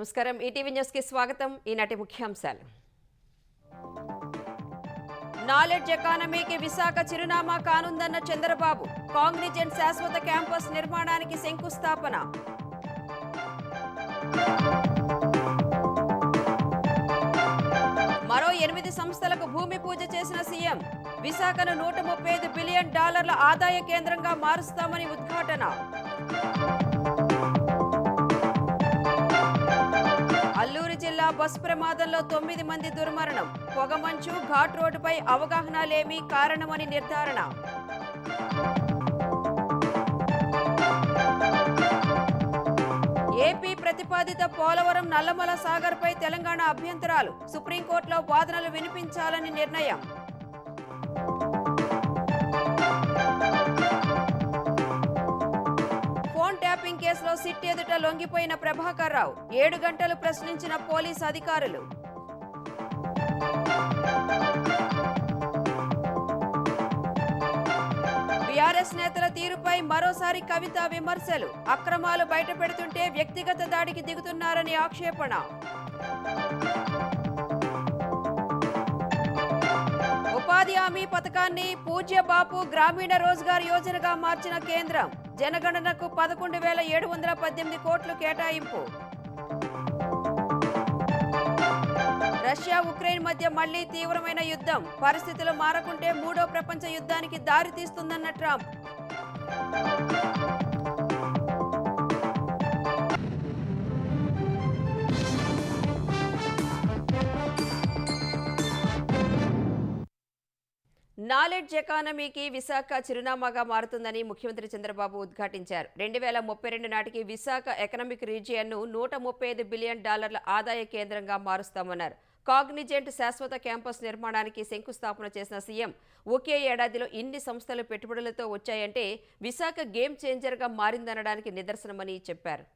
నమస్కారం. ETV news కి స్వాగతం. ఈనాటి ముఖ్యాంశాలు. నాలెడ్జ్ ఎకానమీకి విశాఖ చిరునామా కానుందన్న చంద్రబాబు. కాగ్నిజెంట్ శాశ్వత క్యాంపస్ నిర్మాణానికి శంకుస్థాపన. మరో 8 సంస్థలకు భూమి పూజ చేసిన సీఎం. విశాఖను $135 బిలియన్ ఆదాయ కేంద్రంగా మారుస్తామని ఉద్ఘాటన. అల్లూరు జిల్లా బస్ ప్రమాదంలో 9 మంది దుర్మరణం. పొగమంచు, ఘాట్ రోడ్డుపై అవగాహన లేమి కారణమని నిర్ధారణ. ఏపీ ప్రతిపాదిత పోలవరం నల్లమల సాగర్పై తెలంగాణ అభ్యంతరాలు. సుప్రీంకోర్టులో వాదనలు వినిపించాలని నిర్ణయం. ఫోన్ ట్యాపింగ్ కేసులో సిట్ ఎదుట లొంగిపోయిన ప్రభాకర్ రావు. 7 గంటలు ప్రశ్నించిన పోలీసు అధికారులు. బీఆర్ఎస్ నేతల తీరుపై మరోసారి కవిత విమర్శలు. అక్రమాలు బయటపెడుతుంటే వ్యక్తిగత దాడికి దిగుతున్నారని ఆక్షేపణ. ఉపాధి హామీ పథకాన్ని పూజ్య బాపు గ్రామీణ రోజ్గార్ యోజనగా మార్చిన కేంద్రం. జనగణనకు 11,718 కోట్లు కేటాయింపు. రష్యా ఉక్రెయిన్ మధ్య మళ్లీ తీవ్రమైన యుద్ధం. పరిస్థితులు మారకుంటే 3వ ప్రపంచ యుద్ధానికి దారి తీస్తుందన్న ట్రంప్. నాలెడ్జ్ ఎకానమీకి విశాఖ చిరునామాగా మారుతుందని ముఖ్యమంత్రి చంద్రబాబు ఉద్ఘాటించారు. 2032 నాటికి విశాఖ ఎకనామిక్ రీజియన్ను $135 బిలియన్ ఆదాయ కేంద్రంగా మారుస్తామన్నారు. కాగ్నిజెంట్ శాశ్వత క్యాంపస్ నిర్మాణానికి శంకుస్థాపన చేసిన సీఎం ఒకే ఏడాదిలో ఇన్ని సంస్థలు పెట్టుబడులతో వచ్చాయంటే విశాఖ గేమ్ చేంజర్గా మారిందనడానికి నిదర్శనమని చెప్పారు.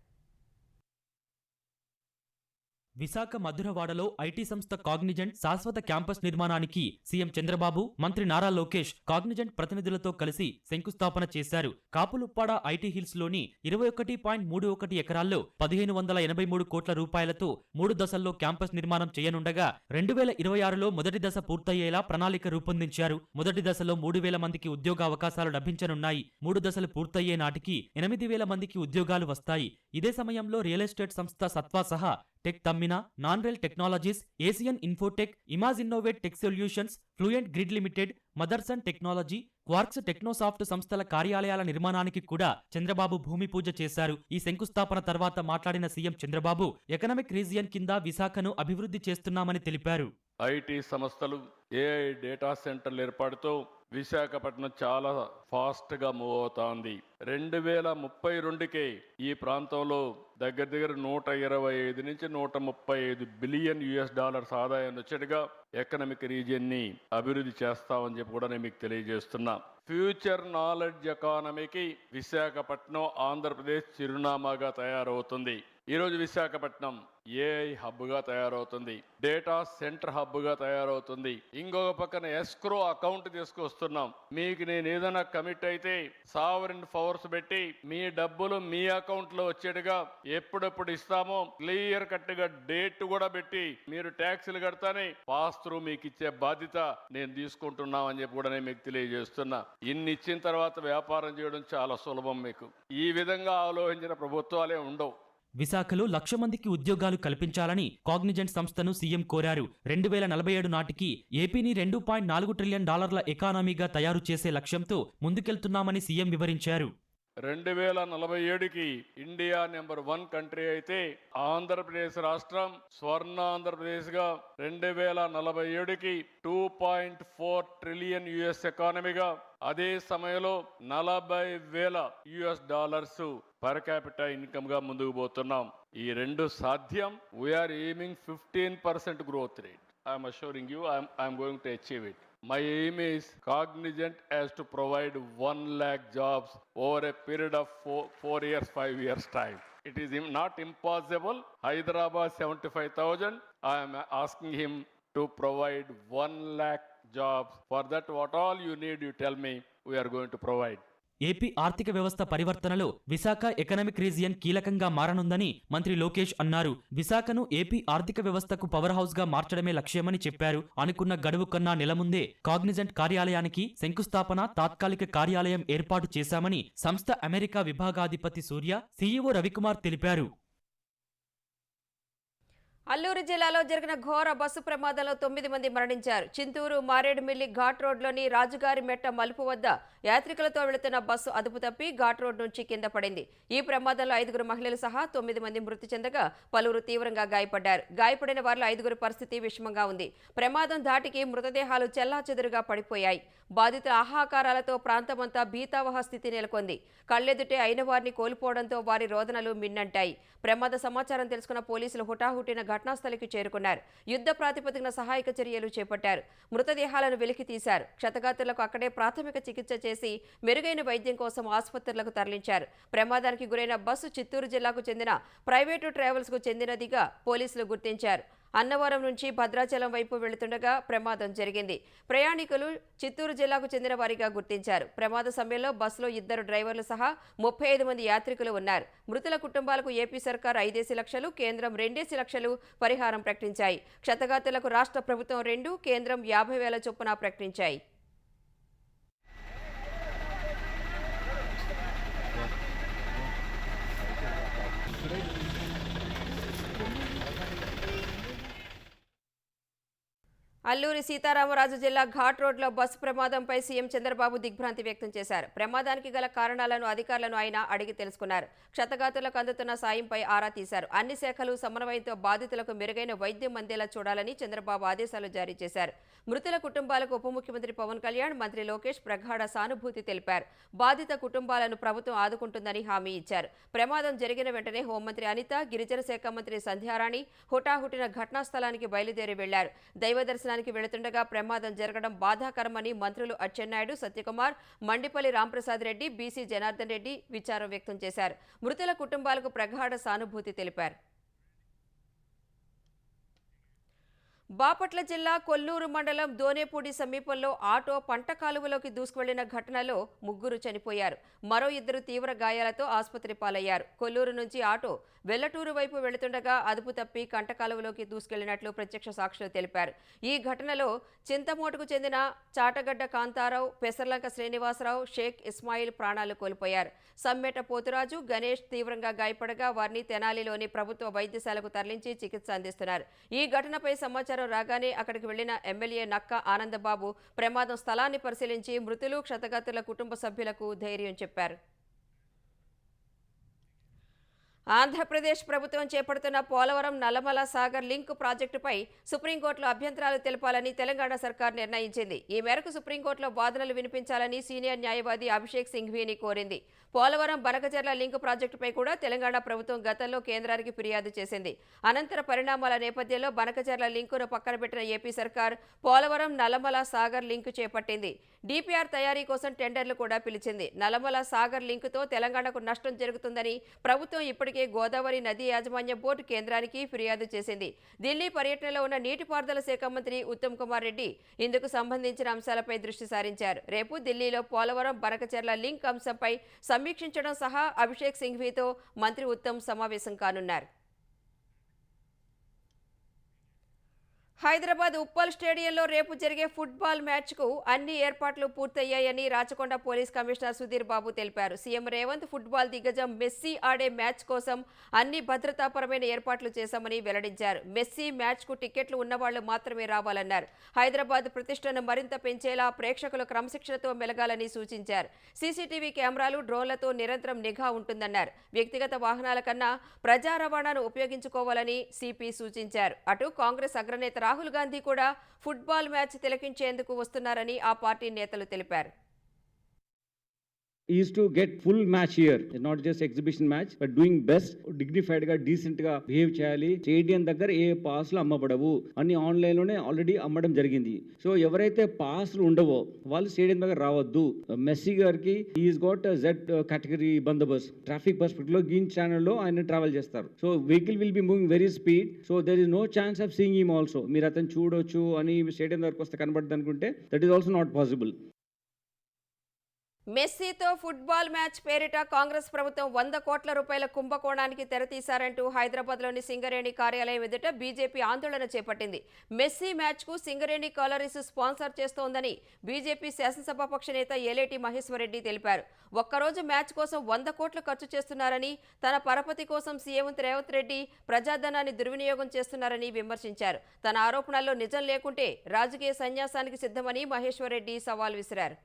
విశాఖ మధురవాడలో ఐటీ సంస్థ కాగ్నిజెంట్ శాశ్వత క్యాంపస్ నిర్మాణానికి సీఎం చంద్రబాబు, మంత్రి నారా లోకేష్ కాగ్నిజెంట్ ప్రతినిధులతో కలిసి శంకుస్థాపన చేశారు. కాపులుప్పాడ ఐటీ హిల్స్ లోని 21.31 ఎకరాల్లో 1583 కోట్ల రూపాయలతో 3 దశల్లో క్యాంపస్ నిర్మాణం చేయనుండగా 2026లో మొదటి దశ పూర్తయ్యేలా ప్రణాళిక రూపొందించారు. మొదటి దశలో 3,000 మందికి ఉద్యోగ అవకాశాలు లభించనున్నాయి. 3 దశలు పూర్తయ్యే నాటికి 8,000 మందికి ఉద్యోగాలు వస్తాయి. ఇదే సమయంలో రియల్ ఎస్టేట్ సంస్థ సత్వా సహా టెక్ తమ్మినా, నాన్ రైల్ technologies, Asian infotech, image innovate tech solutions, fluent grid limited, Motherson technology, Quarks technosoft సంస్థల కార్యాలయాల నిర్మాణానికి కూడా చంద్రబాబు భూమి పూజ చేశారు. ఈ శంకుస్థాపన తర్వాత మాట్లాడిన సీఎం చంద్రబాబు ఎకనామిక్ రీజియన్ కింద విశాఖను అభివృద్ధి చేస్తున్నామని తెలిపారు. ఐటీ సంస్థలు, ఏఐ డేటా సెంటర్ల ఏర్పాటుతో విశాఖపట్నం చాలా ఫాస్ట్గా మూవ్ అవుతోంది. 2032కే ఈ ప్రాంతంలో దగ్గర 125 నుంచి 135 బిలియన్ ఆదాయాన్ని వచ్చేట్టుగా ఎకనామిక్ రీజియన్ ని అభివృద్ధి చేస్తామని చెప్పి కూడా నేను మీకు తెలియజేస్తున్నా. ఫ్యూచర్ నాలెడ్జ్ ఎకానమీకి విశాఖపట్నం ఆంధ్రప్రదేశ్ చిరునామాగా తయారవుతుంది. ఈరోజు విశాఖపట్నం ఏఐ హబ్గా తయారవుతుంది, డేటా సెంటర్ హబ్గా తయారవుతుంది. ఇంకొక పక్కన ఎస్క్రో అకౌంట్ తీసుకొస్తున్నాం. మీకు నేను ఏదైనా కమిట్ అయితే సావరిన్ ఫోర్స్ పెట్టి మీ డబ్బులు మీ అకౌంట్ లో వచ్చేట్టుగా ఎప్పుడెప్పుడు ఇస్తామో క్లియర్ కట్ గా డేట్ కూడా పెట్టి మీరు ట్యాక్సులు కడతానే పాస్ త్రూ మీకు ఇచ్చే బాధ్యత నేను తీసుకుంటున్నాం అని చెప్పి కూడా నేను మీకు తెలియజేస్తున్నా. ఇన్ని ఇచ్చిన తర్వాత వ్యాపారం చేయడం చాలా సులభం. మీకు ఈ విధంగా ఆలోచించిన ప్రభుత్వాలే ఉండవు. విశాఖలో 1,00,000 మందికి ఉద్యోగాలు కల్పించాలని కాగ్నిజెంట్ సంస్థను సీఎం కోరారు. 2047 నాటికి ఏపీని $2.4 ట్రిలియన్ ఎకానమీగా తయారు చేసే లక్ష్యంతో ముందుకెళ్తున్నామని సీఎం వివరించారు. 2047కి ఇండియా నెంబర్ 1 కంట్రీ అయితే ఆంధ్రప్రదేశ్ రాష్ట్రం స్వర్ణాంధ్రప్రదేశ్ గా 2047కి $2.4 ట్రిలియన్ ఎకానమీగా, అదే సమయంలో $40,000 పర్ క్యాపిటల్ ఇన్కమ్ గా ముందుకు పోతున్నాం. ఈ రెండు సాధ్యం. We are aiming 15% growth rate. I'm assuring you I'm going to achieve it. My aim is Cognizant has to provide 1 lakh jobs over a period of 4 years, 5 years time. It is not impossible. Hyderabad 75,000. I am asking him to provide 1 lakh jobs. For that, what all you need, you tell me, we are going to provide. AP ఆర్థిక వ్యవస్థ పరివర్తనలో Visakha economic region కీలకంగా మారనుందని మంత్రి లోకేష్ అన్నారు. విశాఖను AP ఆర్థిక వ్యవస్థకు power house గా మార్చడమే లక్ష్యమని చెప్పారు. అనుకున్న గడువు కన్నా నెల ముందే కాగ్నిజెంట్ కార్యాలయానికి శంకుస్థాపన, తాత్కాలిక కార్యాలయం ఏర్పాటు చేశామని సంస్థ అమెరికా విభాగాధిపతి సూర్య, సీఈఓ రవికుమార్ తెలిపారు. అల్లూరు జిల్లాలో జరిగిన ఘోర బస్సు ప్రమాదంలో 9 మంది మరణించారు. చింతూరు మారేడుమిల్లి ఘాట్ రోడ్లోని రాజుగారి మెట్ట మలుపు వద్ద యాత్రికులతో వెళుతున్న బస్సు అదుపు తప్పి ఘాట్ రోడ్ నుంచి కింద పడింది. ఈ ప్రమాదంలో 5 మహిళలు సహా 9 మంది మృతి చెందగా పలువురు తీవ్రంగా గాయపడ్డారు. గాయపడిన వారిలో 5 పరిస్థితి విషమంగా ఉంది. ప్రమాదం ధాటికి మృతదేహాలు చెల్లాచెదురుగా పడిపోయాయి. బాధితుల ఆహాకారాలతో ప్రాంతమంతా భీతావహ స్థితి నెలకొంది. కళ్లెదుటే అయిన వారిని కోల్పోవడంతో వారి రోదనలు మిన్నంటాయి. ప్రమాద సమాచారం తెలుసుకున్న పోలీసులు హుటాహుటిన ఘటనాస్థలికి చేరుకున్నారు. యుద్ధ ప్రాతిపదికన సహాయక చర్యలు చేపట్టారు. మృతదేహాలను వెలికి తీశారు. క్షతగాత్రులకు అక్కడే ప్రాథమిక చికిత్స చేసి మెరుగైన వైద్యం కోసం ఆసుపత్రులకు తరలించారు. ప్రమాదానికి గురైన బస్సు చిత్తూరు జిల్లాకు చెందిన ప్రైవేటు ట్రావెల్స్ కు చెందినదిగా పోలీసులు గుర్తించారు. అన్నవరం నుంచి భద్రాచలం వైపు వెళుతుండగా ప్రమాదం జరిగింది. ప్రయాణికులు చిత్తూరు జిల్లాకు చెందిన వారిగా గుర్తించారు. ప్రమాద సమయంలో బస్సులో 2 డ్రైవర్లు సహా 35 మంది యాత్రికులు ఉన్నారు. మృతుల కుటుంబాలకు ఏపీ సర్కార్ 5 లక్షలు, కేంద్రం 2 లక్షలు పరిహారం ప్రకటించాయి. క్షతగాత్రులకు రాష్ట్ర ప్రభుత్వం 2, కేంద్రం 50,000 చొప్పున ప్రకటించాయి. అల్లూరి సీతారామరాజు జిల్లా ఘాట్ రోడ్లో బస్సు ప్రమాదంపై సీఎం చంద్రబాబు దిగ్భ్రాంతి వ్యక్తం చేశారు. ప్రమాదానికి గల కారణాలను అధికారులను ఆయన అడిగి తెలుసుకున్నారు. క్షతగాత్రులకు అందుతున్న సాయంపై ఆరా తీశారు. అన్ని శాఖలు సమన్వయంతో బాధితులకు మెరుగైన వైద్యం అందేలా చూడాలని చంద్రబాబు ఆదేశాలు జారీ చేశారు. మృతుల కుటుంబాలకు ఉప ముఖ్యమంత్రి పవన్ కళ్యాణ్, మంత్రి లోకేష్ ప్రగాఢ సానుభూతి తెలిపారు. బాధిత కుటుంబాలను ప్రభుత్వం ఆదుకుంటుందని హామీ ఇచ్చారు. ప్రమాదం జరిగిన వెంటనే హోంమంత్రి అనిత, గిరిజన శాఖ మంత్రి సంధ్యారాణి హుటాహుటిన ఘటనా స్థలానికి బయలుదేరి వెళ్లారు. దైవ దర్శనానికి వెళుతుండగా ప్రమాదం జరగడం బాధాకరమని మంత్రులు అచ్చెన్నాయుడు, సత్యకుమార్, మండిపల్లి రాంప్రసాద్ రెడ్డి, బీసీ జనార్దన్ రెడ్డి విచారం వ్యక్తం చేశారు. మృతుల కుటుంబాలకు ప్రగాఢ సానుభూతి తెలిపారు. బాపట్ల జిల్లా కొల్లూరు మండలం దోనేపూడి సమీపంలో ఆటో పంట కాలువలోకి దూసుకువెళ్లిన ఘటనలో 3 చనిపోయారు. మరో 2 తీవ్ర గాయాలతో ఆసుపత్రి పాలయ్యారు. కొల్లూరు నుంచి ఆటో వెల్లటూరు వైపు వెళుతుండగా అదుపు తప్పి కంట కాలువలోకి దూసుకెళ్లినట్లు ప్రత్యక్ష సాక్షులు తెలిపారు. ఈ ఘటనలో చింతమోటుకు చెందిన చాటగడ్డ కాంతారావు, పెసర్లంక శ్రీనివాసరావు, షేక్ ఇస్మాయిల్ ప్రాణాలు కోల్పోయారు. సమ్మెట పోతురాజు, గణేష్ తీవ్రంగా గాయపడగా వారిని తెనాలిలోని ప్రభుత్వ వైద్యశాలకు తరలించి చికిత్స అందిస్తున్నారు. ఈ ఘటనపై సమాచారం రాగానే అక్కడికి వెళ్లిన ఎమ్మెల్యే నక్క ఆనందబాబు ప్రమాదం స్థలాన్ని పరిశీలించి మృతులు, క్షతగాత్రుల కుటుంబ సభ్యులకు ధైర్యం చెప్పారు. ఆంధ్రప్రదేశ్ ప్రభుత్వం చేపడుతున్న పోలవరం నల్లమల సాగర్ లింక్ ప్రాజెక్టుపై సుప్రీంకోర్టులో అభ్యంతరాలు తెలపాలని తెలంగాణ సర్కార్ నిర్ణయించింది. ఈ మేరకు సుప్రీంకోర్టులో వాదనలు వినిపించాలని సీనియర్ న్యాయవాది అభిషేక్ సింఘ్వీని కోరింది. పోలవరం బనకచెర్ల లింక్ ప్రాజెక్టుపై కూడా తెలంగాణ ప్రభుత్వం గతంలో కేంద్రానికి ఫిర్యాదు చేసింది. అనంతర పరిణామాల నేపథ్యంలో బనకచెర్ల లింకును పక్కన పెట్టిన ఏపీ సర్కార్ పోలవరం నల్లమల సాగర్ లింకు చేపట్టింది. డిపిఆర్ తయారీ కోసం టెండర్లు కూడా పిలిచింది. నల్లమల సాగర్ లింకుతో తెలంగాణకు నష్టం జరుగుతుందని ప్రభుత్వం ఇప్పటికే గోదావరి నదీ యాజమాన్య బోర్డు కేంద్రానికి ఫిర్యాదు చేసింది. ఢిల్లీ పర్యటనలో ఉన్న నీటిపారుదల శాఖ మంత్రి ఉత్తమ్ కుమార్ రెడ్డి ఇందుకు సంబంధించిన అంశాలపై దృష్టి సారించారు. రేపు ఢిల్లీలో పోలవరం బనకచెర్ల లింక్ అంశంపై సమీక్షించడం సహా అభిషేక్ సింఘ్వీతో మంత్రి ఉత్తమ్ సమావేశం కానున్నారు. హైదరాబాద్ ఉప్పల్ స్టేడియంలో రేపు జరిగే ఫుట్బాల్ మ్యాచ్కు అన్ని ఏర్పాట్లు పూర్తయ్యాయని రాచకొండ పోలీస్ కమిషనర్ సుధీర్ బాబు తెలిపారు. సీఎం రేవంత్ ఫుట్బాల్ దిగ్గజం మెస్సీ ఆడే మ్యాచ్ కోసం అన్ని భద్రతాపరమైన ఏర్పాట్లు చేశామని వెల్లడించారు. మెస్సీ మ్యాచ్కు టికెట్లు ఉన్నవాళ్లు మాత్రమే రావాలన్నారు. హైదరాబాద్ ప్రతిష్టను మరింత పెంచేలా ప్రేక్షకులు క్రమశిక్షణతో మెలగాలని సూచించారు. సీసీటీవీ కెమెరాలు, డ్రోన్లతో నిరంతరం నిఘా ఉంటుందన్నారు. వ్యక్తిగత వాహనాల కన్నా ప్రజా రవాణాను ఉపయోగించుకోవాలని సిపి సూచించారు. అటు కాంగ్రెస్ అగ్రనేత రాహుల్ గాంధీ కూడా ఫుట్బాల్ మ్యాచ్ తిలకించేందుకు వస్తున్నారని ఆ పార్టీ నేతలు తెలిపారు. is to get full match here, not just exhibition match, but doing best, dignified గా డీసెంట్ గా బిహేవ్ చేయాలి. స్టేడియం దగ్గర ఏ పాస్లు అమ్మబడవు అని ఆన్లైన్ లోనే ఆల్రెడీ అమ్మడం జరిగింది. సో ఎవరైతే పాస్లు ఉండవో వాళ్ళు స్టేడియం దగ్గర రావద్దు. మెస్సీ గారికి ఈస్ గాట్ జెడ్ కేటగిరీ బందోబస్త్ ట్రాఫిక్ పర్స్పెక్టివ్ లో గ్రీన్ ఛానల్ లో ఆయన ట్రావెల్ చేస్తారు. So vehicle will be moving very speed. So there is no chance of seeing him also. మీరు అతను చూడొచ్చు అని స్టేడియం దగ్గరకు వస్తే కనబడదు అనుకుంటే that is also not possible. మెస్సీతో ఫుట్బాల్ మ్యాచ్ పేరిట కాంగ్రెస్ ప్రభుత్వం 100 కోట్ల రూపాయల కుంభకోణానికి తెరతీశారంటూ హైదరాబాద్లోని సింగరేణి కార్యాలయం ఎదుట బీజేపీ ఆందోళన చేపట్టింది. మెస్సీ మ్యాచ్కు సింగరేణి కాలరీస్ స్పాన్సర్ చేస్తోందని బీజేపీ శాసనసభాపక్ష నేత ఏలేటి మహేశ్వరరెడ్డి తెలిపారు. ఒక్కరోజు మ్యాచ్ కోసం 100 కోట్లు ఖర్చు చేస్తున్నారని, తన పరపతి కోసం సీఎం రేవంత్ రెడ్డి ప్రజాధనాన్ని దుర్వినియోగం చేస్తున్నారని విమర్శించారు. తన ఆరోపణల్లో నిజం లేకుంటే రాజకీయ సన్యాసానికి సిద్ధమని మహేశ్వరరెడ్డి సవాల్ విసిరారు.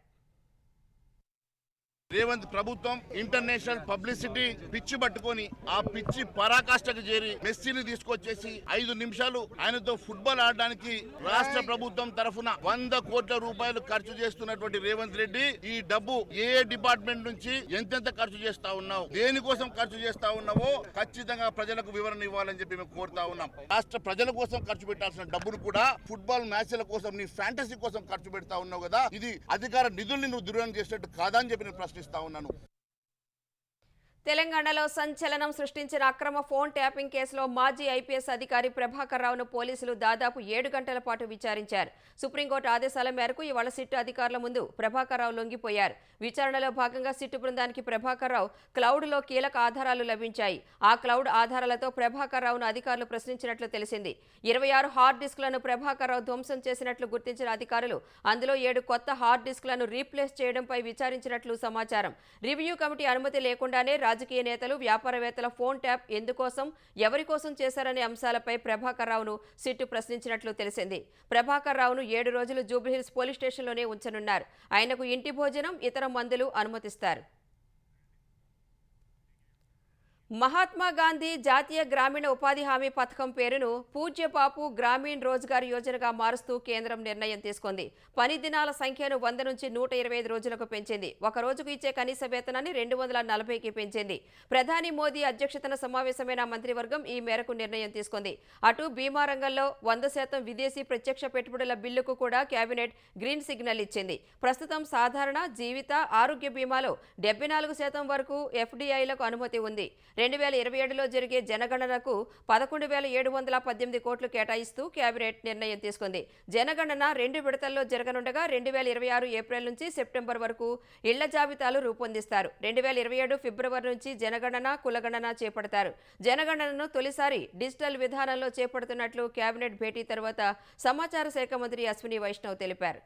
రేవంత్ ప్రభుత్వం ఇంటర్నేషనల్ పబ్లిసిటీ పిచ్చి పట్టుకొని ఆ పిచ్చి పరాకాష్ఠకు చేరి మెస్సీని తీసుకొచ్చేసి 5 నిమిషాలు ఆయనతో ఫుట్బాల్ ఆడడానికి రాష్ట్ర ప్రభుత్వం తరఫున 100 కోట్ల రూపాయలు ఖర్చు చేస్తున్నటువంటి రేవంత్ రెడ్డి, ఈ డబ్బు ఏ డిపార్ట్మెంట్ నుంచి ఎంతెంత ఖర్చు చేస్తా ఉన్నావు, దేనికోసం ఖర్చు చేస్తా ఉన్నావో ఖచ్చితంగా ప్రజలకు వివరణ ఇవ్వాలని చెప్పి మేము కోరుతా ఉన్నాం. రాష్ట్ర ప్రజల కోసం ఖర్చు పెట్టాల్సిన డబ్బును కూడా ఫుట్బాల్ మ్యాచ్ల కోసం, నీ ఫ్యాంటసీ కోసం ఖర్చు పెడతా ఉన్నావు కదా, ఇది అధికార నిధుల్ని నువ్వు దుర్వినియోగం చేసినట్టు కాదా అని చెప్పి నేను ప్రశ్నిస్తా ఉన్నాను. తెలంగాణలో సంచలనం సృష్టించిన అక్రమ ఫోన్ ట్యాపింగ్ కేసులో మాజీ ఐపీఎస్ అధికారి ప్రభాకర్ రావును పోలీసులు దాదాపు 7 గంటల పాటు విచారించారు. సుప్రీంకోర్టు ఆదేశాల మేరకు ఇవాళ సిట్ అధికారుల ముందు ప్రభాకర్ రావు లొంగిపోయారు. విచారణలో భాగంగా సిట్ బృందానికి ప్రభాకర్ రావు క్లౌడ్లో కీలక ఆధారాలు లభించాయి. ఆ క్లౌడ్ ఆధారాలతో ప్రభాకర్ రావును అధికారులు ప్రశ్నించినట్లు తెలిసింది. 26 హార్డ్ డిస్క్లను ప్రభాకర్ రావు ధ్వంసం చేసినట్లు గుర్తించిన అధికారులు అందులో 7 కొత్త హార్డ్ డిస్క్లను రీప్లేస్ చేయడంపై విచారించినట్లు సమాచారం. రివ్యూ కమిటీ అనుమతి లేకుండానే రాజకీయ నేతలు, వ్యాపారవేత్తల ఫోన్ ట్యాప్ ఎందుకోసం, ఎవరి కోసం చేశారనే అంశాలపై ప్రభాకర్ రావును సిట్టు ప్రశ్నించినట్లు తెలిసింది. ప్రభాకర్ రావును 7 రోజులు జూబ్లీహిల్స్ పోలీస్ స్టేషన్లోనే ఉంచనున్నారు. ఆయనకు ఇంటి భోజనం, ఇతర మందులు అనుమతిస్తారు. మహాత్మా గాంధీ జాతీయ గ్రామీణ ఉపాధి హామీ పథకం పేరును పూజ్యబాపు గ్రామీణ్ రోజ్గార్ యోజనగా మారుస్తూ కేంద్రం నిర్ణయం తీసుకుంది. పని దినాల సంఖ్యను 100 నుంచి 125 రోజులకు పెంచింది. ఒక రోజుకు ఇచ్చే కనీస వేతనాన్ని 240కి పెంచింది. ప్రధాని మోదీ అధ్యక్షతన సమావేశమైన మంత్రివర్గం ఈ మేరకు నిర్ణయం తీసుకుంది. అటు బీమా రంగంలో 100% విదేశీ ప్రత్యక్ష పెట్టుబడుల బిల్లుకు కూడా కేబినెట్ గ్రీన్ సిగ్నల్ ఇచ్చింది. ప్రస్తుతం సాధారణ, జీవిత, ఆరోగ్య బీమాలో 74% వరకు ఎఫ్డీఐలకు అనుమతి ఉంది. 2027లో జరిగే జనగణనకు 11,718 కోట్లు కేటాయిస్తూ కేబినెట్ నిర్ణయం తీసుకుంది. జనగణన 2 విడతల్లో జరగనుండగా 2026 ఏప్రిల్ నుంచి సెప్టెంబర్ వరకు ఇళ్ల జాబితాలు రూపొందిస్తారు. 2027 ఫిబ్రవరి నుంచి జనగణన, కులగణన చేపడతారు. జనగణనను తొలిసారి డిజిటల్ విధానంలో చేపడుతున్నట్లు కేబినెట్ భేటీ తర్వాత సమాచార శాఖ మంత్రి అశ్విని వైష్ణవ్ తెలిపారు.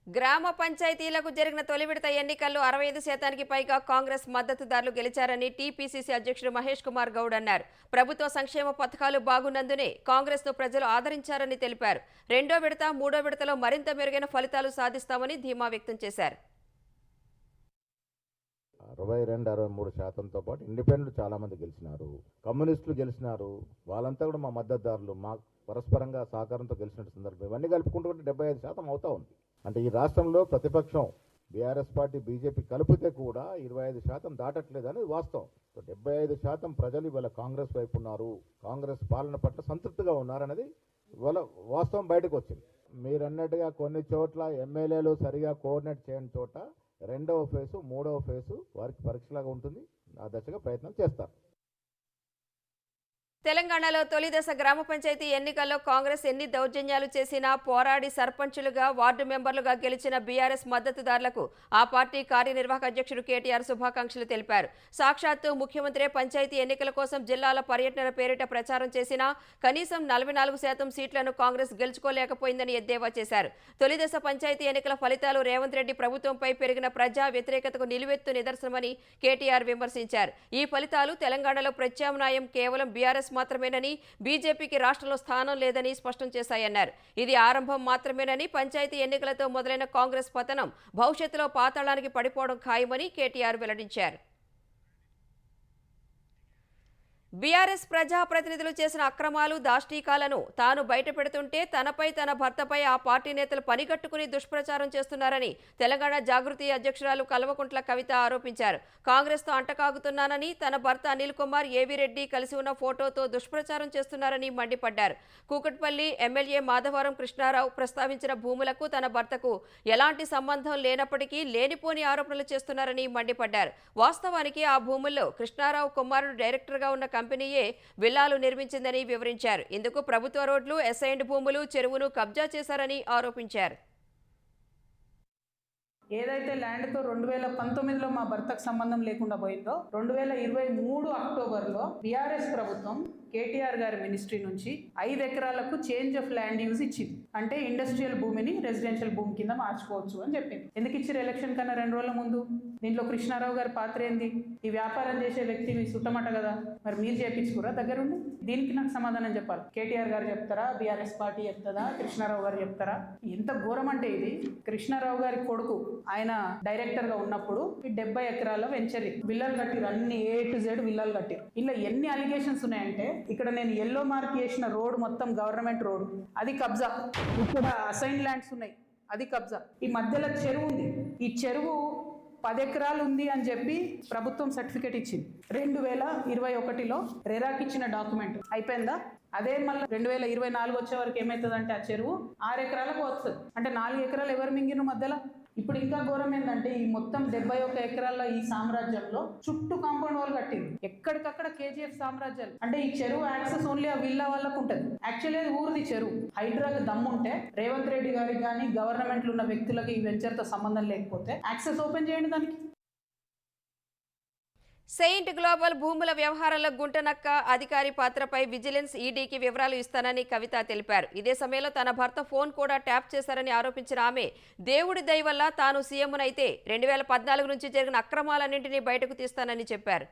గ్రామ పంచాయతీలకు జరిగిన తొలి విడత ఎన్నికల్లో 65% పైగా కాంగ్రెస్ మద్దతుదారులు గెలిచారని టీపీసీసీ అధ్యక్షుడు మహేష్ కుమార్ గౌడ్ అన్నారు. ప్రభుత్వ సంక్షేమ పథకాలు బాగున్నందునే కాంగ్రెస్ను ప్రజలు ఆదరించారని తెలిపారు. 2వ విడత, 3వ విడతలో మరింత మెరుగైన ఫలితాలు సాధిస్తామని ధీమా వ్యక్తం చేశారు. 62-63%తో పాటు ఇండిపెండెంట్ చాలా మంది గెలిచినారు, కమ్యూనిస్టులు గెలిచినారు. వాళ్ళంతా కూడా మా మద్దతుదారులు, మా పరస్పరంగా సహకారంతో గెలిచిన సందర్భం. ఇవన్నీ కలుపుకుంటుంటే 75% అవుతా ఉంది. అంటే ఈ రాష్ట్రంలో ప్రతిపక్షం బీఆర్ఎస్ పార్టీ, బీజేపీ కలిపితే కూడా 25% దాటట్లేదని వాస్తవం. 75% ప్రజలు ఇవాళ కాంగ్రెస్ వైపు ఉన్నారు, కాంగ్రెస్ పాలన పట్ల సంతృప్తిగా ఉన్నారనేది ఇవాళ వాస్తవం బయటకు వచ్చింది. మీరు అన్నట్టుగా కొన్ని చోట్ల ఎమ్మెల్యేలు సరిగా కోఆర్డినేట్ చేయని చోట 2వ ఫేసు, 3వ ఫేసు వారికి పరీక్షలాగా ఉంటుంది. ఆ దశగా ప్రయత్నం చేస్తారు. తెలంగాణలో తొలి దశ గ్రామ పంచాయతీ ఎన్నికల్లో కాంగ్రెస్ ఎన్ని దౌర్జన్యాలు చేసినా పోరాడి సర్పంచులుగా, వార్డు మెంబర్లుగా గెలిచిన బీఆర్ఎస్ మద్దతుదారులకు ఆ పార్టీ కార్యనిర్వాహక అధ్యక్షుడు కేటీఆర్ శుభాకాంక్షలు తెలిపారు. సాక్షాత్తు ముఖ్యమంత్రి పంచాయతీ ఎన్నికల కోసం జిల్లాల పర్యటన పేరిట ప్రచారం చేసినా కనీసం 44% సీట్లను కాంగ్రెస్ గెలుచుకోలేకపోయిందని ఎద్దేవా చేశారు. తొలి దశ పంచాయతీ ఎన్నికల ఫలితాలు రేవంత్ రెడ్డి ప్రభుత్వంపై పెరిగిన ప్రజా వ్యతిరేకతకు నిలువెత్తు నిదర్శనమని కేటీఆర్ విమర్శించారు. ఈ ఫలితాలు తెలంగాణలో ప్రత్యామ్నాయం కేవలం బీఆర్ఎస్ మాత్రమేనని, బీజేపీకి రాష్ట్రంలో స్థానం లేదని స్పష్టం చేశాయన్నారు. ఇది ఆరంభం మాత్రమేనని, పంచాయతీ ఎన్నికలతో మొదలైన కాంగ్రెస్ పతనం భవిష్యత్తులో పాతాళానికి పడిపోవడం ఖాయమని కేటీఆర్ వెల్లడించారు. బీఆర్ఎస్ ప్రజాప్రతినిధులు చేసిన అక్రమాలు, దాష్టీకాలను తాను బయటపెడుతుంటే తనపై, తన భర్తపై ఆ పార్టీ నేతలు పనిగట్టుకుని దుష్ప్రచారం చేస్తున్నారని తెలంగాణ జాగృతి అధ్యక్షురాలు కల్వకుంట్ల కవిత ఆరోపించారు. కాంగ్రెస్తో అంటకాగుతున్నానని, తన భర్త అనిల్ కుమార్, ఏవీ రెడ్డి కలిసి ఉన్న ఫోటోతో దుష్ప్రచారం చేస్తున్నారని మండిపడ్డారు. కూకట్పల్లి ఎమ్మెల్యే మాధవరం కృష్ణారావు ప్రస్తావించిన భూములకు తన భర్తకు ఎలాంటి సంబంధం లేనప్పటికీ లేనిపోని ఆరోపణలు చేస్తున్నారని మండిపడ్డారు. వాస్తవానికి ఆ భూముల్లో కృష్ణారావు కుమారుడు డైరెక్టర్గా ఉన్న కంపెనీయే విల్లాలు నిర్మించిందని వివరించారు. ఇందుకు ప్రభుత్వ రోడ్లు, అసైన్డ్ భూములు, చెరువును కబ్జా చేశారని ఆరోపించారు. ఏదైతే ల్యాండ్తో 2019లో మా భర్తకు సంబంధం లేకుండా పోయిందో 2023 అక్టోబర్లో బీఆర్ఎస్ ప్రభుత్వం కేటీఆర్ గారి మినిస్ట్రీ నుంచి 5 ఎకరాలకు చేంజ్ ఆఫ్ ల్యాండ్ యూజ్ ఇచ్చింది. అంటే ఇండస్ట్రియల్ భూమిని రెసిడెన్షియల్ భూమి కింద మార్చుకోవచ్చు అని చెప్పింది. ఎందుకు ఇచ్చారు ఎలక్షన్ కన్నా 2 రోజుల ముందు? దీంట్లో కృష్ణారావు గారి పాత్ర ఏంది? ఈ వ్యాపారం చేసే వ్యక్తి మీ సుట్టమట కదా, మరి మీరు చేయించుకురా దగ్గరుండి? దీనికి నాకు సమాధానం చెప్పాలి. కేటీఆర్ గారు చెప్తారా, బీఆర్ఎస్ పార్టీ చెప్తుందా, కృష్ణారావు గారు చెప్తారా? ఎంత ఘోరం అంటే ఇది. కృష్ణారావు గారి కొడుకు ఆయన డైరెక్టర్ గా ఉన్నప్పుడు ఈ 70 ఎకరాల వెంచర్ విల్లాలు కట్టిరు, అన్ని A to Z విల్లాలు కట్టిరు. ఇలా ఎన్ని అలిగేషన్స్ ఉన్నాయంటే, ఇక్కడ నేను ఎల్లో మార్క్ చేసిన రోడ్ మొత్తం గవర్నమెంట్ రోడ్, అది కబ్జా. ఇక్కడ అసైన్ ల్యాండ్స్ ఉన్నాయి, అది కబ్జా. ఈ మధ్యలో చెరువు ఉంది, ఈ చెరువు 10 ఎకరాలు ఉంది అని చెప్పి ప్రభుత్వం సర్టిఫికేట్ ఇచ్చింది 2021లో. రెరాకి ఇచ్చిన డాక్యుమెంట్ అయిపోయిందా? అదే మళ్ళీ 2024 వచ్చే వరకు ఏమవుతుందంటే ఆ చెరువు 6 ఎకరాలకు వస్తుంది. అంటే 4 ఎకరాలు ఎవరు మింగిన మధ్యలో? ఇప్పుడు ఇంకా ఘోరం ఏంటంటే, ఈ మొత్తం 71 ఎకరాల ఈ సామ్రాజ్యంలో చుట్టూ కాంపౌండ్ వాల్ కట్టింది. ఎక్కడికక్కడ KGF సామ్రాజ్యాలు. అంటే ఈ చెరువు యాక్సెస్ ఓన్లీ ఆ విల్లా వాళ్ళకు ఉంటుంది. యాక్చువల్లీ అది ఊరిది చెరువు. హైడ్రాకి దమ్ముంటే రేవంత్ రెడ్డి గారికి కానీ గవర్నమెంట్లో ఉన్న వ్యక్తులకి ఈ వెంచర్తో సంబంధం లేకపోతే యాక్సెస్ ఓపెన్ చేయండి దానికి. సెయింట్ గ్లోబల్ భూముల వ్యవహారంలో గుంటనక్క అధికారి పాత్రపై విజిలెన్స్ ఈడీకి వివరాలు ఇస్తానని కవిత తెలిపారు. ఇదే సమయంలో తన భర్త ఫోన్ కూడా ట్యాప్ చేశారని ఆరోపించిన ఆమె, దేవుడి దయ వల్ల తాను సీఎంనైతే 2014 నుంచి జరిగిన అక్రమాలన్నింటినీ బయటకు తీస్తానని చెప్పారు.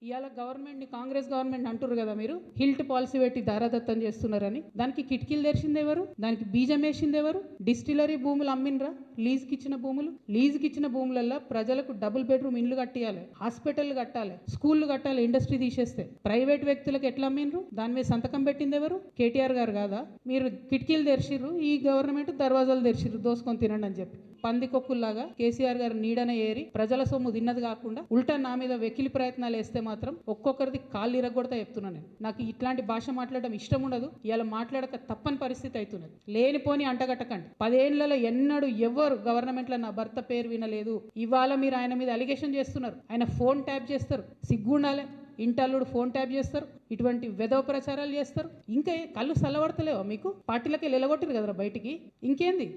ఇవాళ గవర్నమెంట్ని కాంగ్రెస్ గవర్నమెంట్ అంటారు కదా మీరు, హిల్ట్ పాలసీ పెట్టి దారాదత్తం చేస్తున్నారని. దానికి కిటికీలు తెరిచింది ఎవరు? దానికి బీజం వేసింది ఎవరు? డిస్టిలరీ భూములు అమ్మినరా? లీజుకి ఇచ్చిన భూములు. లీజుకి ఇచ్చిన భూములలో ప్రజలకు డబుల్ బెడ్రూమ్ ఇండ్లు కట్టియాలి, హాస్పిటల్ కట్టాలి, స్కూళ్ళు కట్టాలి. ఇండస్ట్రీ తీసేస్తే ప్రైవేట్ వ్యక్తులకు ఎట్లా అమ్మినరు? దాని మీద సంతకం పెట్టింది ఎవరు? కేటీఆర్ గారు కాదా? మీరు కిటికీలు తెరిచిర్రు, ఈ గవర్నమెంట్ దర్వాజాలు తెరిచిర్రు దోసుకొని తినండి అని చెప్పి. పందికొక్కుల్లాగా కేసీఆర్ గారు నీడన ఏరి ప్రజల సొమ్ము తిన్నది కాకుండా ఉల్టా నా మీద వెకిలి ప్రయత్నాలు వేస్తే మాత్రం ఒక్కొక్కరిది కాళ్ళు ఇరగొడతా చెప్తున్నాను నేను. నాకు ఇట్లాంటి భాష మాట్లాడడం ఇష్టం ఉండదు. ఇలా మాట్లాడక తప్పని పరిస్థితి అవుతున్నది. లేనిపోని అంటగట్టకండి. 10 ఏళ్లలో ఎన్నడూ ఎవరు గవర్నమెంట్లో నా భర్త పేరు వినలేదు. ఇవాళ మీరు ఆయన మీద అలిగేషన్ చేస్తున్నారు. ఆయన ఫోన్ ట్యాప్ చేస్తారు, సిగ్గుండాలే. ఇంటల్లుడు ఫోన్ ట్యాప్ చేస్తారు, ఇటువంటి వెధవ ప్రచారాలు చేస్తారు. ఇంకా కళ్ళు చల్లబడతలేవా మీకు? పార్టీలకి ఎలగొట్టారు కదరా బయటికి, ఇంకేంది?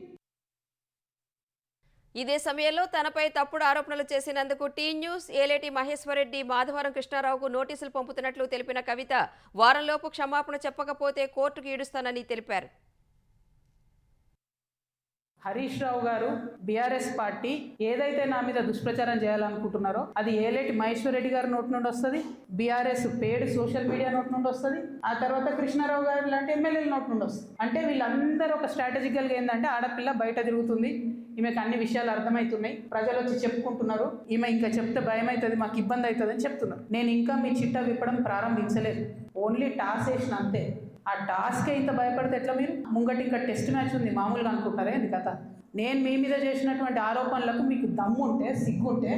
ఇదే సమయంలో తనపై తప్పుడు ఆరోపణలు చేసినందుకు టీ న్యూస్ ఏలేటి మహేశ్వరరెడ్డి, మాధవరం కృష్ణారావుకు నోటీసులు పంపుతున్నట్లు తెలిపిన కవిత, వారంలోపు క్షమాపణ చెప్పకపోతే కోర్టుకు ఈడుస్తానని తెలిపారు. హరీష్ రావు గారు, బీఆర్ఎస్ పార్టీ ఏదైతే నా మీద దుష్ప్రచారం చేయాలనుకుంటున్నారో అది ఏలేటి మహేశ్వర్ రెడ్డి గారి నోటి నుండి వస్తుంది, బీఆర్ఎస్ పేడ్ సోషల్ మీడియా నోటి నుండి వస్తుంది, ఆ తర్వాత కృష్ణారావు గారు లాంటి ఎమ్మెల్యేల నోటి నుండి వస్తుంది. అంటే వీళ్ళందరూ ఒక స్ట్రాటజికల్గా ఏంటంటే, ఆడపిల్ల బయట తిరుగుతుంది, ఈమెకు అన్ని విషయాలు అర్థమవుతున్నాయి, ప్రజలు వచ్చి చెప్పుకుంటున్నారు, ఈమె ఇంకా చెప్తే భయం అవుతుంది, మాకు ఇబ్బంది అవుతుంది అని చెప్తున్నారు. నేను ఇంకా మీ చిట్టా విప్పడం ప్రారంభించలేదు, ఓన్లీ టాస్ వేసిన అంతే. ఆ టాస్కే ఇంత భయపడితే ఎట్లా? మీరు ముంగటి ఇంకా టెస్ట్ మ్యాచ్ ఉంది మామూలుగా అనుకుంటారే ఇది కథ. నేను మీ మీద చేసినటువంటి ఆరోపణలకు మీకు దమ్ముంటే, సిగ్గుంటే,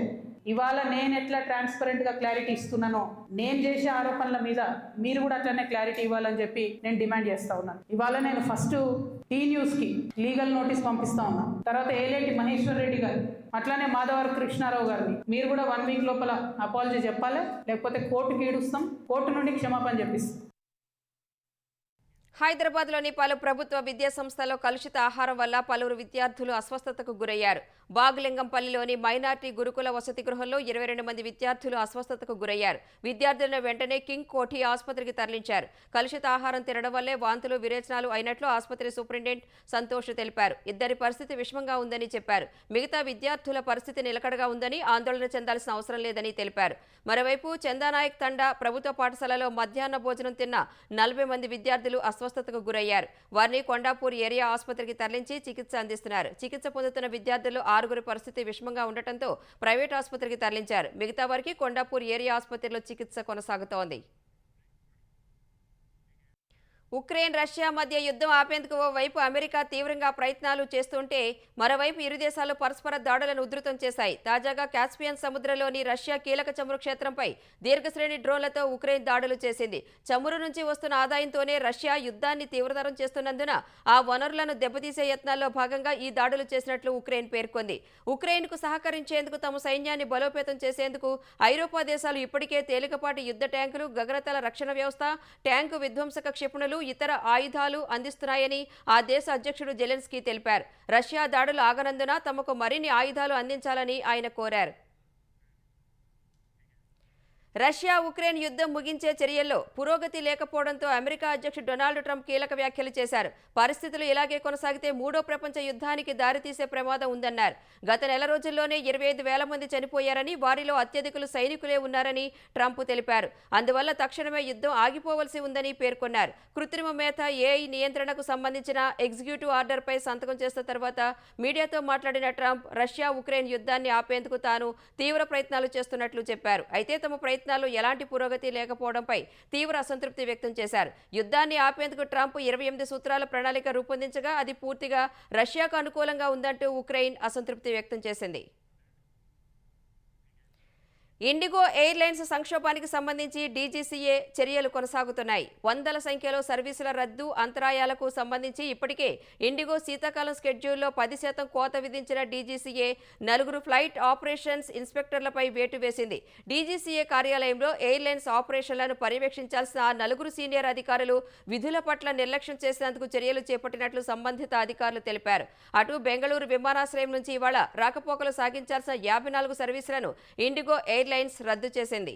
ఇవాళ నేను ఎట్లా ట్రాన్స్పరెంట్గా క్లారిటీ ఇస్తున్నానో, నేను చేసే ఆరోపణల మీద మీరు కూడా అట్లనే క్లారిటీ ఇవ్వాలని చెప్పి నేను డిమాండ్ చేస్తా ఉన్నాను. ఇవాళ నేను ఫస్ట్ టీ న్యూస్కి లీగల్ నోటీస్ పంపిస్తా ఉన్నాను, తర్వాత ఏలేటి మహేశ్వర్ రెడ్డి గారు, అట్లానే మాధవరం కృష్ణారావు గారిని మీరు కూడా 1 వీక్ లోపల అపాలజీ చెప్పాలి, లేకపోతే కోర్టుకి ఈడుస్తాం, కోర్టు నుండి క్షమాపణ చెప్పిస్తాం. హైదరాబాద్లోని పలు ప్రభుత్వ విద్యా సంస్థల్లో కలుషిత ఆహారం వల్ల పలువురు విద్యార్థులు అస్వస్థతకు గురయ్యారు. బాగులింగంపల్లిలోని మైనార్టీ గురుకుల వసతి గృహంలో 22 మంది విద్యార్థులు అస్వస్థతకు గురయ్యారు. విద్యార్థులను వెంటనే కింగ్ కోఠి ఆసుపత్రికి తరలించారు. కలుషిత ఆహారం తినడం వల్లే వాంతులు, విరేచనాలు అయినట్లు ఆసుపత్రి సూపరింటెండెంట్ సంతోష్ తెలిపారు. ఇద్దరి పరిస్థితి విషమంగా ఉందని చెప్పారు. మిగతా విద్యార్థుల పరిస్థితి నిలకడగా ఉందని, ఆందోళన చెందాల్సిన అవసరం లేదని తెలిపారు. మరోవైపు చందానాయక్ తండా ప్రభుత్వ పాఠశాలలో మధ్యాహ్న భోజనం తిన్న 40 మంది విద్యార్థులు అస్వస్థతకు గురయ్యారు. వారిని కొండాపూర్ ఏరియా ఆసుపత్రికి తరలించి చికిత్స అందిస్తున్నారు. చికిత్స పొందుతున్న విద్యార్థులు 6 పరిస్థితి విషమంగా ఉండటంతో ప్రైవేట్ ఆసుపత్రికి తరలించారు. మిగతా వారికి కొండాపూర్ ఏరియా ఆసుపత్రిలో చికిత్స కొనసాగుతోంది. ఉక్రెయిన్ రష్యా మధ్య యుద్ధం ఆపేందుకు ఓవైపు అమెరికా తీవ్రంగా ప్రయత్నాలు చేస్తుంటే, మరోవైపు ఇరు దేశాలు పరస్పర దాడులను ఉధృతం చేశాయి. తాజాగా కాస్పియన్ సముద్రంలోని రష్యా కీలక చమురు క్షేత్రంపై దీర్ఘశ్రేణి డ్రోన్లతో ఉక్రెయిన్ దాడులు చేసింది. చమురు నుంచి వస్తున్న ఆదాయంతోనే రష్యా యుద్ధాన్ని తీవ్రతరం చేస్తున్నందున ఆ వనరులను దెబ్బతీసే యత్నాల్లో భాగంగా ఈ దాడులు చేసినట్లు ఉక్రెయిన్ పేర్కొంది. ఉక్రెయిన్కు సహకరించేందుకు తమ సైన్యాన్ని బలోపేతం చేసేందుకు ఐరోపా దేశాలు ఇప్పటికే తేలికపాటి యుద్ధ ట్యాంకులు, గగనతల రక్షణ వ్యవస్థ, ట్యాంకు విధ్వంసక క్షిపణులు, క్షిపణులు ఇతర ఆయుధాలు అందిస్తున్నాయని ఆ దేశ అధ్యక్షుడు జెలెన్స్కీ తెలిపారు. రష్యా దాడులు ఆగనందున తమకు మరిన్ని ఆయుధాలు అందించాలని ఆయన కోరారు. రష్యా ఉక్రెయిన్ యుద్ధం ముగించే చర్యల్లో పురోగతి లేకపోవడంతో అమెరికా అధ్యక్షుడు డొనాల్డ్ ట్రంప్ కీలక వ్యాఖ్యలు చేశారు. పరిస్థితులు ఇలాగే కొనసాగితే మూడో ప్రపంచ యుద్ధానికి దారితీసే ప్రమాదం ఉందన్నారు. గత నెల రోజుల్లోనే 25,000 మంది చనిపోయారని, వారిలో అత్యధికులు సైనికులే ఉన్నారని ట్రంప్ తెలిపారు. అందువల్ల తక్షణమే యుద్ధం ఆగిపోవలసి ఉందని పేర్కొన్నారు. కృత్రిమ మేధ ఏఐ నియంత్రణకు సంబంధించిన ఎగ్జిక్యూటివ్ ఆర్డర్పై సంతకం చేసిన తర్వాత మీడియాతో మాట్లాడిన ట్రంప్ రష్యా ఉక్రెయిన్ యుద్ధాన్ని ఆపేందుకు తాను తీవ్ర ప్రయత్నాలు చేస్తున్నట్లు చెప్పారు. అయితే తమ ప్రయత్నాలు ఎలాంటి పురోగతి లేకపోవడంపై తీవ్ర అసంతృప్తి వ్యక్తం చేశారు. యుద్ధాన్ని ఆపేందుకు ట్రంప్ 28 సూత్రాల ప్రణాళిక రూపొందించగా అది పూర్తిగా రష్యాకు అనుకూలంగా ఉందంటూ ఉక్రెయిన్ అసంతృప్తి వ్యక్తం చేసింది. ఇండిగో ఎయిర్లైన్స్ సంక్షోభానికి సంబంధించి డీజీసీఏ చర్యలు కొనసాగుతున్నాయి. వందల సంఖ్యలో సర్వీసుల రద్దు అంతరాయాలకు సంబంధించి ఇప్పటికే ఇండిగో శీతాకాలం స్కెడ్యూల్లో 10% కోత విధించిన డీజీసీఏ 4 ఫ్లైట్ ఆపరేషన్స్ ఇన్స్పెక్టర్లపై వేటు వేసింది. డీజీసీఏ కార్యాలయంలో ఎయిర్లైన్స్ ఆపరేషన్లను పర్యవేక్షించాల్సిన 4 సీనియర్ అధికారులు విధుల పట్ల నిర్లక్ష్యం చేసినందుకు చర్యలు చేపట్టినట్లు సంబంధిత అధికారులు తెలిపారు. అటు బెంగళూరు విమానాశ్రయం నుంచి ఇవాళ రాకపోకలు సాగించాల్సిన 54 సర్వీసులను ఇండిగో ఎయిర్లైన్స్ రద్దు చేసింది.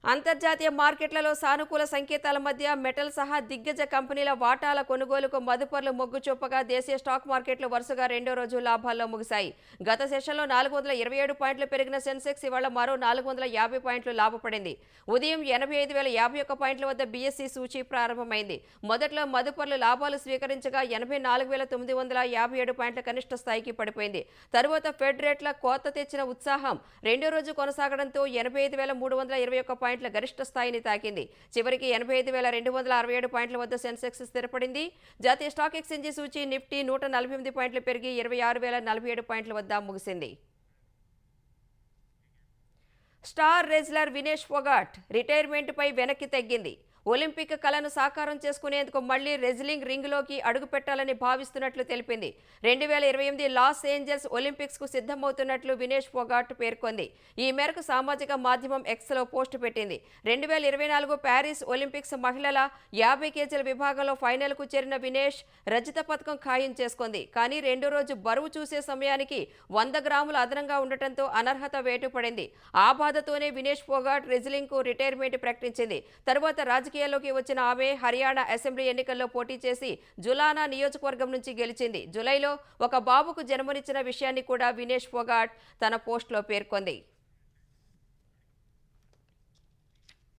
అంతర్జాతీయ మార్కెట్లలో సానుకూల సంకేతాల మధ్య మెటల్ సహా దిగ్గజ కంపెనీల వాటాల కొనుగోలుకు మదుపర్లు మొగ్గు చూపగా దేశీయ స్టాక్ మార్కెట్లు వరుసగా రెండో రోజు లాభాల్లో ముగిశాయి. గత సెషన్లో 427 పాయింట్లు పెరిగిన సెన్సెక్స్ ఇవాళ మరో 450 పాయింట్లు లాభపడింది. ఉదయం 85,051 పాయింట్ల వద్ద బీఎస్సీ సూచీ ప్రారంభమైంది. మొదట్లో మదుపర్లు లాభాలు స్వీకరించగా 84,957 పాయింట్ల కనిష్ట స్థాయికి పడిపోయింది. తరువాత ఫెడ్ రేట్ల కోత తెచ్చిన ఉత్సాహం రెండో రోజు కొనసాగడంతో 85,321 పాయింట్ల గరిష్ట స్థాయిని తాకింది. చివరికి 85,267 పాయింట్ల వద్ద సెన్సెక్స్ స్థిరపడింది. జాతీయ స్టాక్ ఎక్స్చేంజి సూచీ నిఫ్టీ 148 పాయింట్లు పెరిగి 26,047 పాయింట్ల వద్ద ముగిసింది. స్టార్ రెజ్లర్ వినేష్ ఫోగాట్ రిటైర్మెంట్పై వెనక్కి తగ్గింది. ఒలింపిక్ కలను సాకారం చేసుకునేందుకు మళ్లీ రెజ్లింగ్ రింగ్లోకి అడుగు పెట్టాలని భావిస్తున్నట్లు తెలిపింది. 2028 లాస్ ఏంజల్స్ ఒలింపిక్స్కు సిద్ధమవుతున్నట్లు వినేష్ ఫోగాట్ పేర్కొంది. ఈ మేరకు సామాజిక మాధ్యమం ఎక్స్లో పోస్టు పెట్టింది. 2024 ప్యారిస్ ఒలింపిక్స్ మహిళల 50 కేజీల విభాగంలో ఫైనల్కు చేరిన వినేష్ రజత పథకం ఖాయం చేసుకుంది. కానీ రెండో రోజు బరువు చూసే సమయానికి 100 గ్రాముల అదనంగా ఉండటంతో అనర్హత వేటు పడింది. ఆ బాధతోనే వినేష్ ఫోగాట్ రెజ్లింగ్కు రిటైర్మెంట్ ప్రకటించింది. తరువాత రాజకీయాల్లోకి వచ్చిన ఆమె హర్యానా అసెంబ్లీ ఎన్నికల్లో పోటీ చేసి జులానా నియోజకవర్గం నుంచి గెలిచింది. జూలైలో ఒక బాబుకు జన్మనిచ్చిన విషయాన్ని కూడా వినేష్ ఫోగాట్ తన పోస్టులో పేర్కొంది.